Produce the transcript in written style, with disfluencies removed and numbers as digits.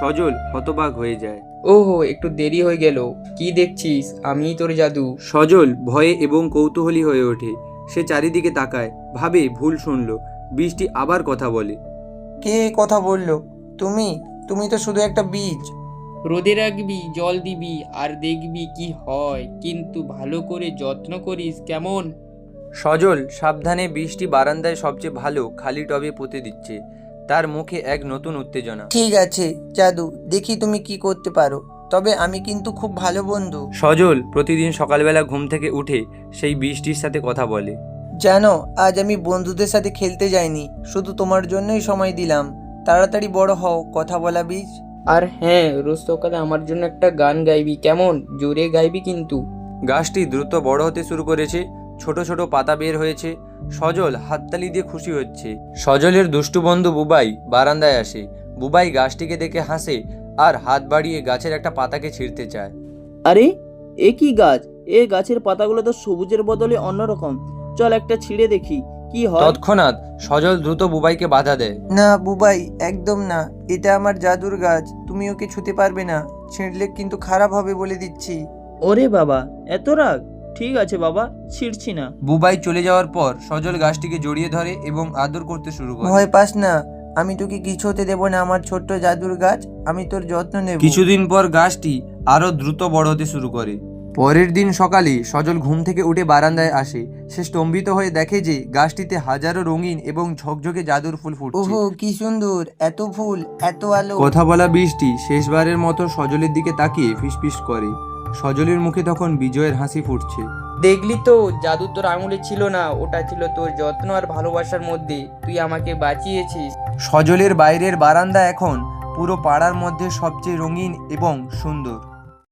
সজল হতবাক হয়ে যায়। ওহো, একটু দেরি হয়ে গেল। কি দেখছিস? আমিই তোর জাদু। সজল ভয়ে এবং কৌতূহলী হয়ে ওঠে। সে চারিদিকে তাকায়, ভাবে ভুল শুনল। বৃষ্টি আবার কথা বলে। কে কথা বললো? তুমি তুমি তো শুধু একটা বীজ। রোদে রাখবি, জল দিবি, আর দেখবি কি হয়, কিন্তু ভালো করে যত্ন করিস, কেমন? সজল সাবধানে বৃষ্টি বারান্দায় সবচেয়ে ভালো খালি টবে পুঁতে দিচ্ছে। তার মুখে এক নতুন উত্তেজনা। ঠিক আছে জাদু, দেখি তুমি কি করতে পারো। তবে আমি কিন্তু খুব ভালো বন্ধু। সজল প্রতিদিন সকালবেলা ঘুম থেকে উঠে সেই বৃষ্টির সাথে কথা বলে। জানো, আজ আমি বন্ধুদের সাথে খেলতে যাইনি, শুধু তোমার জন্যই সময় দিলাম। তাড়াতাড়ি বড় হও, কথা বলা বীজ। আর হ্যাঁ, রোজ সকালে আমার জন্য একটা গান গাইবি, কেমন? জোরে গাইবি কিন্তু। গাছটি দ্রুত বড় হতে শুরু করেছে, ছোট ছোট পাতা বের হয়েছে। সজল হাততালি দিয়ে খুশি হচ্ছে। সজলের দুষ্টু বন্ধু বুবাই বারান্দায় আসে। বুবাই গাছটিকে দেখে হাসে আর হাত বাড়িয়ে গাছের একটা পাতাকে ছিঁড়তে চায়। আরে, এ কি গাছ? এ গাছের পাতাগুলো তো সবুজের বদলে অন্যরকম। চল একটা ছিঁড়ে দেখি কি হয়। তৎক্ষণাৎ সজল দ্রুত বুবাইকে বাধা দেয়। না বুবাই, একদম না। এটা আমার জাদুর গাছ, তুমি ওকে ছুতে পারবে না। ছিঁড়লে কিন্তু খারাপ হবে বলে দিচ্ছি। ওরে বাবা, এত রাগ! ঠিক আছে বাবা, ছিঁড়ছি না। বুবাই চলে যাওয়ার পর সজল গাছটিকে জড়িয়ে ধরে এবং আদর করতে শুরু করে। ভয় পাস না, আমি তোকে কিছু হতে দেবো না আমার ছোট্ট জাদুর গাছ। আমি তোর যত্ন নেব। কিছুদিন পর গাছটি আরো দ্রুত বড় হতে শুরু করে। পরের দিন সকালে সজল ঘুম থেকে উঠে বারান্দায় আসে। সে স্তম্ভিত হয়ে দেখে যে গাছটিতে হাজারো রঙিন এবং ঝকঝকে জাদুর ফুল ফুটছে। ওহো, কি সুন্দর! এত ফুল, এত আলো। কথা বলা বৃষ্টি শেষবারের মতো সজলের দিকে তাকিয়ে ফিসফিস করে। সজলের মুখে তখন বিজয়ের হাসি ফুটছে। দেখলি তো, জাদু তোর আঙুলে ছিল না, ওটা ছিল তোর যত্ন আর ভালোবাসার মধ্যে। তুই আমাকে বাঁচিয়েছিস। সজলের বাইরের বারান্দা এখন পুরো পাড়ার মধ্যে সবচেয়ে রঙিন এবং সুন্দর।